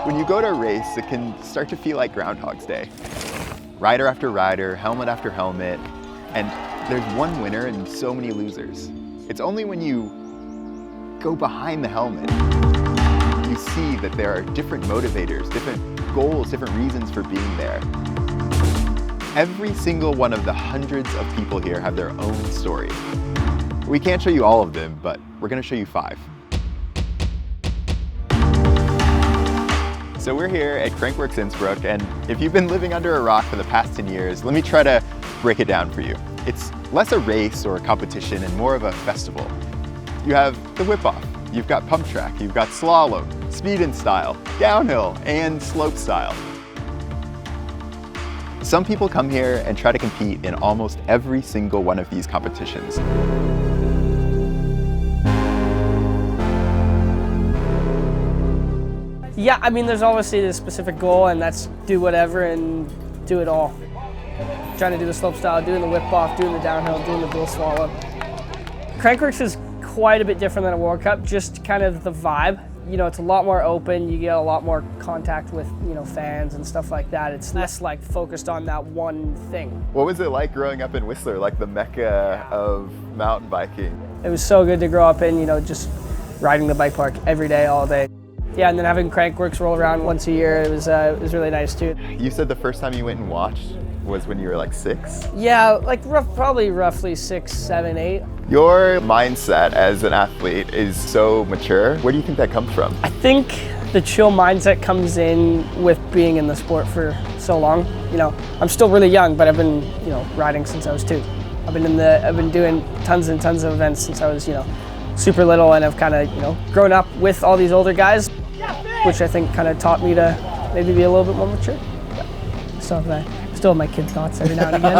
When you go to a race, it can start to feel like Groundhog's Day. Rider after rider, helmet after helmet, and there's one winner and so many losers. It's only when you go behind the helmet, you see that there are different motivators, different goals, different reasons for being there. Every single one of the hundreds of people here have their own story. We can't show you all of them, but we're gonna show you 5. So we're here at Crankworx Innsbruck, and if you've been living under a rock for the past 10 years, let me try to break it down for you. It's less a race or a competition and more of a festival. You have the whip-off, you've got pump track, you've got slalom, speed and style, downhill, and slope style. Some people come here and try to compete in almost every single one of these competitions. Yeah, I mean, there's obviously this specific goal, and that's do whatever and do it all. Trying to do the slope style, doing the whip off, doing the downhill, doing the dual slalom. Crankworx is quite a bit different than a World Cup, just kind of the vibe. You know, it's a lot more open, you get a lot more contact with, you know, fans and stuff like that. It's less like focused on that one thing. What was it like growing up in Whistler, like the mecca of mountain biking? It was so good to grow up in, you know, just riding the bike park every day, all day. Yeah, and then having Crankworx roll around once a year, it was really nice too. You said the first time you went and watched was when you were like 6? Yeah, like probably roughly 6, 7, 8. Your mindset as an athlete is so mature. Where do you think that comes from? I think the chill mindset comes in with being in the sport for so long. You know, I'm still really young, but I've been, you know, riding since I was 2. I've been doing tons and tons of events since I was, you know, super little, and I've kind of, you know, grown up with all these older guys, which I think kind of taught me to maybe be a little bit more mature. But still have my kid thoughts every now and again.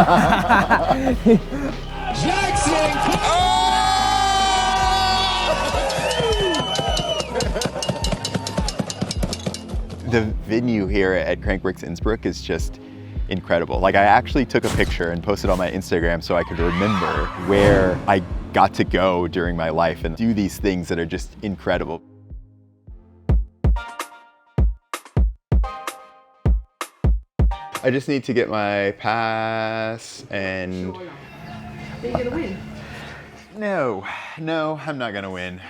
The venue here at Crankworx Innsbruck is just incredible. Like, I actually took a picture and posted on my Instagram so I could remember where I got to go during my life and do these things that are just incredible. I just need to get my pass and... Are you gonna win? No, I'm not gonna win.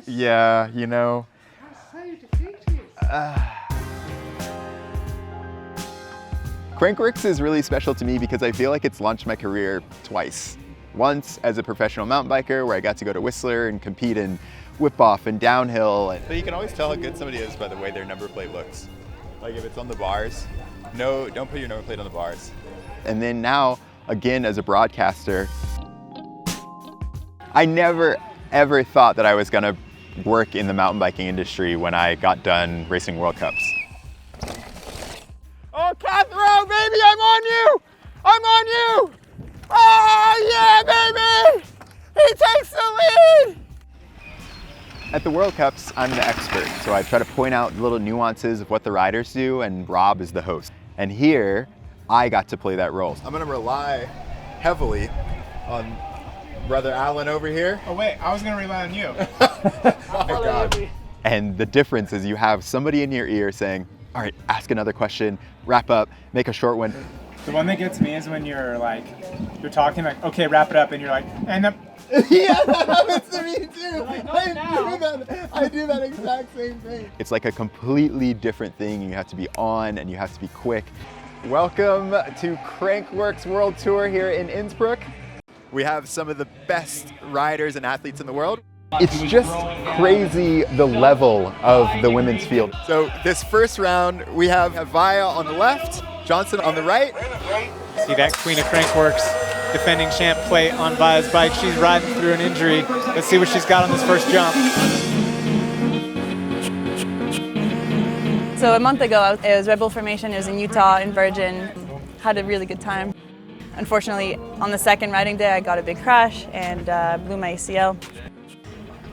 Yeah, you know. Crankworx is really special to me because I feel like it's launched my career twice. Once as a professional mountain biker, where I got to go to Whistler and compete in whip-off and downhill. But you can always tell how good somebody is by the way their number plate looks. Like if it's on the bars, no, don't put your number plate on the bars. And then now, again as a broadcaster, I never ever thought that I was gonna work in the mountain biking industry when I got done racing World Cups. Oh, Cathro, baby, I'm on you! I'm on you! Oh, yeah, baby! He takes the lead! At the World Cups, I'm the expert, so I try to point out little nuances of what the riders do, and Rob is the host. And here, I got to play that role. I'm gonna rely heavily on Brother Alan over here. Oh wait, I was gonna rely on you. Oh my God. And the difference is you have somebody in your ear saying, all right, ask another question, wrap up, make a short one. The one that gets me is when you're like, you're talking like, okay, wrap it up, and you're like, and up. Yeah, that happens to me too. I do that exact same thing. It's like a completely different thing. You have to be on and you have to be quick. Welcome to Crankworx World Tour here in Innsbruck. We have some of the best riders and athletes in the world. It's just crazy the level of the women's field. So this first round, we have Vaya on the left, Johnson on the right. See that Queen of Crankworx, defending champ plate on Vaya's bike. She's riding through an injury. Let's see what she's got on this first jump. So a month ago, it was Red Bull Formation. It was in Utah, in Virgin. Had a really good time. Unfortunately, on the second riding day, I got a big crash and blew my ACL.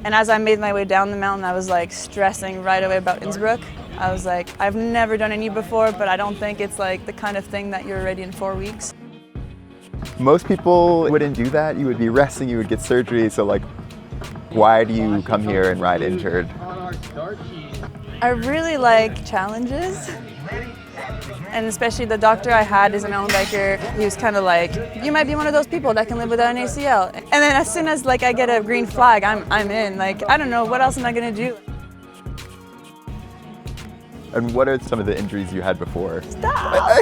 And as I made my way down the mountain, I was like stressing right away about Innsbruck. I was like, I've never done any before, but I don't think it's like the kind of thing that you're ready in 4 weeks. Most people wouldn't do that. You would be resting, you would get surgery. So like, Why do you come here and ride injured? I really like challenges. And especially the doctor I had is a mountain biker. He was kind of like, you might be one of those people that can live without an ACL. And then as soon as like I get a green flag, I'm in. Like, I don't know, what else am I gonna do? And what are some of the injuries you had before? Stop!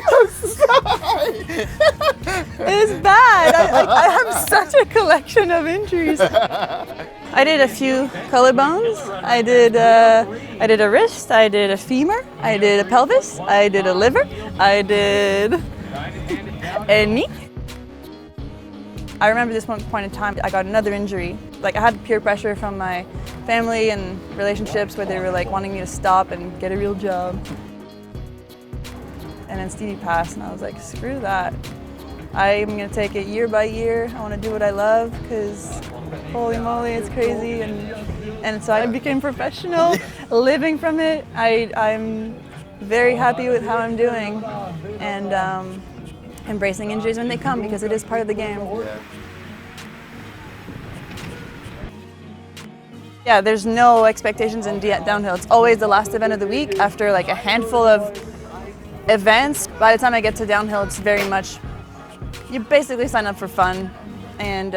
It's bad. I have such a collection of injuries. I did a few collarbones. I did a wrist. I did a femur. I did a pelvis. I did a liver. I did a knee. I remember this one point in time, I got another injury. Like, I had peer pressure from my family and relationships where they were like wanting me to stop and get a real job. And then Stevie passed and I was like, screw that. I'm gonna take it year by year. I wanna do what I love because holy moly, it's crazy. And so I became professional, living from it. I'm very happy with how I'm doing and embracing injuries when they come because it is part of the game. Yeah, there's no expectations in downhill. It's always the last event of the week after like a handful of events. By the time I get to downhill, it's very much, you basically sign up for fun and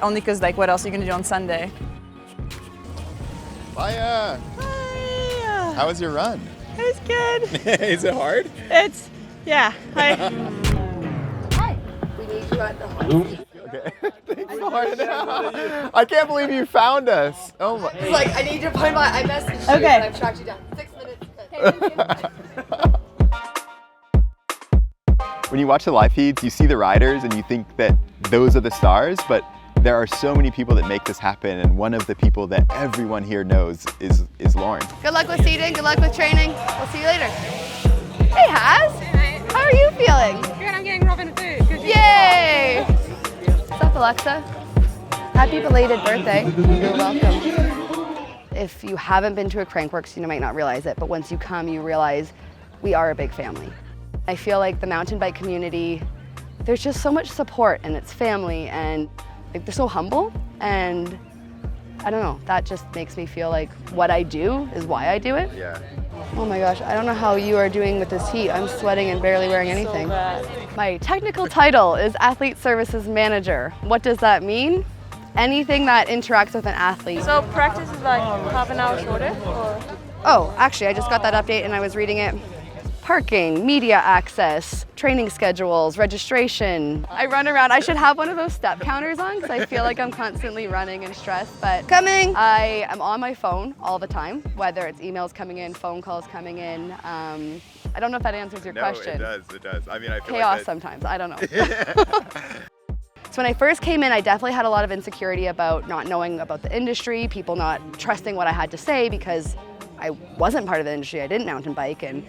only because like what else are you gonna do on Sunday? Maya! Hi. How was your run? It was good. Is it hard? It's, yeah. Hi. Hi. We need you at the hot seat. Okay. Thanks, Lauren. I can't believe you found us. Oh my. It's like, I need you to find my, I messaged you Okay. and I've tracked you down. 6 minutes. When you watch the live feeds, you see the riders and you think that those are the stars, but there are so many people that make this happen, and one of the people that everyone here knows is Lauren. Good luck with seating, good luck with training. We'll see you later. Hey, Haz. How are you feeling? Good, I'm getting Robin food. Good. Yay! What's up, Alexa? Happy belated birthday. You're welcome. If you haven't been to a Crankworx, you might not realize it, but once you come, you realize we are a big family. I feel like the mountain bike community, there's just so much support and it's family and like they're so humble, and I don't know, that just makes me feel like what I do is why I do it. Yeah. Oh my gosh, I don't know how you are doing with this heat. I'm sweating and barely wearing anything. My technical title is Athlete Services Manager. What does that mean? Anything that interacts with an athlete. So practice is like half an hour shorter, or? Oh, actually, I just got that update and I was reading it. Parking, media access, training schedules, registration. I run around. I should have one of those step counters on because I feel like I'm constantly running and stressed, but coming. I am on my phone all the time, whether it's emails coming in, phone calls coming in. I don't know if that answers your question. No, it does. I mean, I feel Chaos like sometimes, I don't know. So when I first came in, I definitely had a lot of insecurity about not knowing about the industry, people not trusting what I had to say because I wasn't part of the industry. I didn't mountain bike, and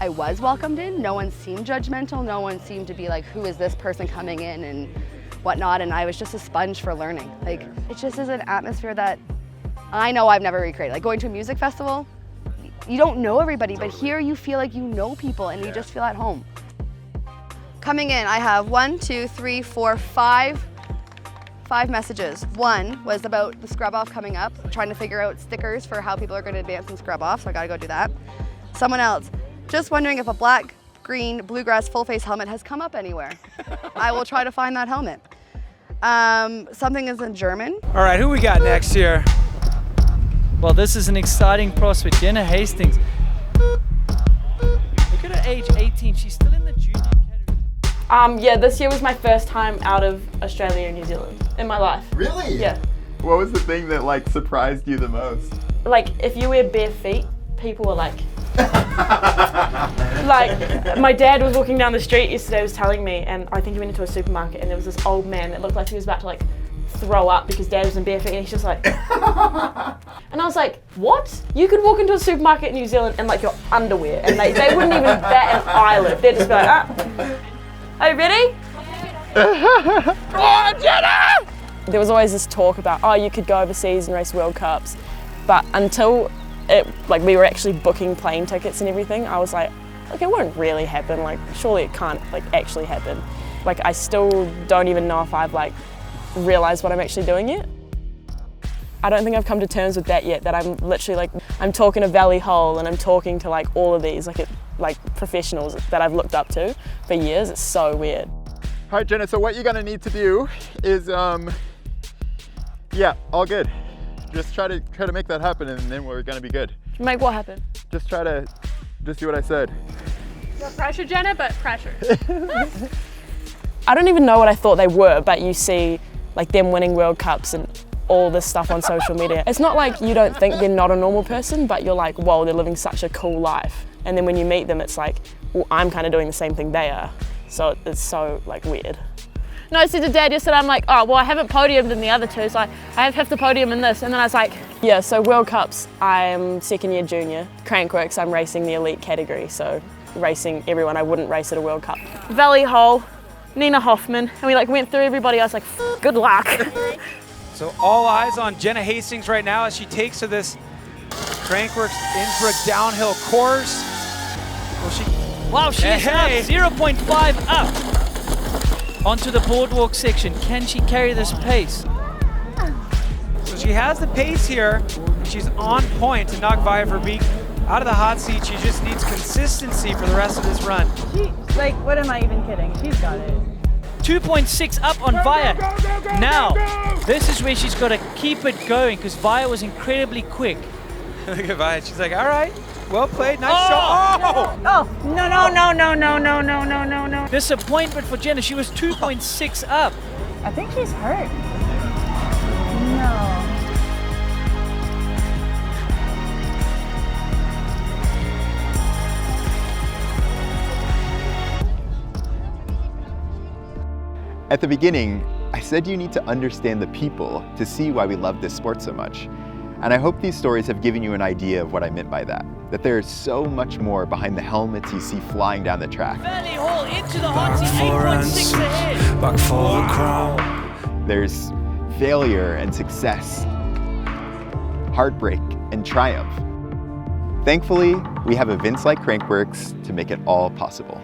I was welcomed in. No one seemed judgmental. No one seemed to be like, who is this person coming in and whatnot. And I was just a sponge for learning. Like, it just is an atmosphere that I know I've never recreated. Like going to a music festival, you don't know everybody, but here you feel like you know people and you just feel at home. Coming in, I have 5 messages. One was about the scrub off coming up, trying to figure out stickers for how people are going to advance and scrub off, so I gotta go do that. Someone else, just wondering if a black, green, bluegrass full face helmet has come up anywhere. I will try to find that helmet. Something is in German. All right, who we got next here? Well, this is an exciting prospect, Jenna Hastings. Look at her age, 18. She's still in the junior category. Yeah, this year was my first time out of Australia and New Zealand in my life. Really? Yeah. What was the thing that like surprised you the most? Like, if you wear bare feet, people were like, like, my dad was walking down the street yesterday, was telling me, and I think he went into a supermarket and there was this old man that looked like he was about to like throw up because dad was in bare feet, and he's just like, and I was like, what? You could walk into a supermarket in New Zealand in like your underwear and they wouldn't even bat an eyelid. They'd just be like, are you ready? Come on, Jenna! There was always this talk about, oh, you could go overseas and race World Cups, but until we were actually booking plane tickets and everything, I was like, okay, it won't really happen. Like, surely it can't like actually happen. Like, I still don't even know if I've like realized what I'm actually doing yet. I don't think I've come to terms with that yet, that I'm literally like, I'm talking to Valley Hole and I'm talking to like all of these like professionals that I've looked up to for years. It's so weird. All right, Jenna, so what you're gonna need to do is, yeah, all good. Just try to make that happen and then we're gonna be good. Make what happen? Just try to, just do what I said. No pressure, Jenna, but pressure. I don't even know what I thought they were, but you see like them winning World Cups and all this stuff on social media. It's not like you don't think they're not a normal person, but you're like, whoa, they're living such a cool life. And then when you meet them, it's like, well, I'm kind of doing the same thing they are. So it's so like weird. No, I said to Dad yesterday, I'm like, oh, well, I haven't podiumed in the other two, so I have to podium in this. And then I was like, yeah, so World Cups, I'm second year junior. Crankworx, I'm racing the elite category, so racing everyone I wouldn't race at a World Cup. Valley Hole, Nina Hoffman, and we like went through everybody. I was like, good luck. So all eyes on Jenna Hastings right now as she takes to this Crankworx Innsbruck downhill course. Will she? Wow, she's up 0.5 up onto the boardwalk section. Can she carry this pace? So she has the pace here. She's on point to knock Via Verbeek out of the hot seat. She just needs consistency for the rest of this run. Like, what am I even kidding? She's got it. 2.6 up on Via. Now, this is where she's got to keep it going because Via was incredibly quick. Look at Via. She's like, all right, well played, nice shot. Oh! Oh, no, no, no, no, no, no, no, no, no, no. Disappointment for Jenna. She was 2.6 up. I think she's hurt. No. At the beginning, I said you need to understand the people to see why we love this sport so much. And I hope these stories have given you an idea of what I meant by that there is so much more behind the helmets you see flying down the track. Valley Hall into the hot seat, 8.6 ahead. Back for the crown. There's failure and success, heartbreak and triumph. Thankfully, we have events like Crankworx to make it all possible.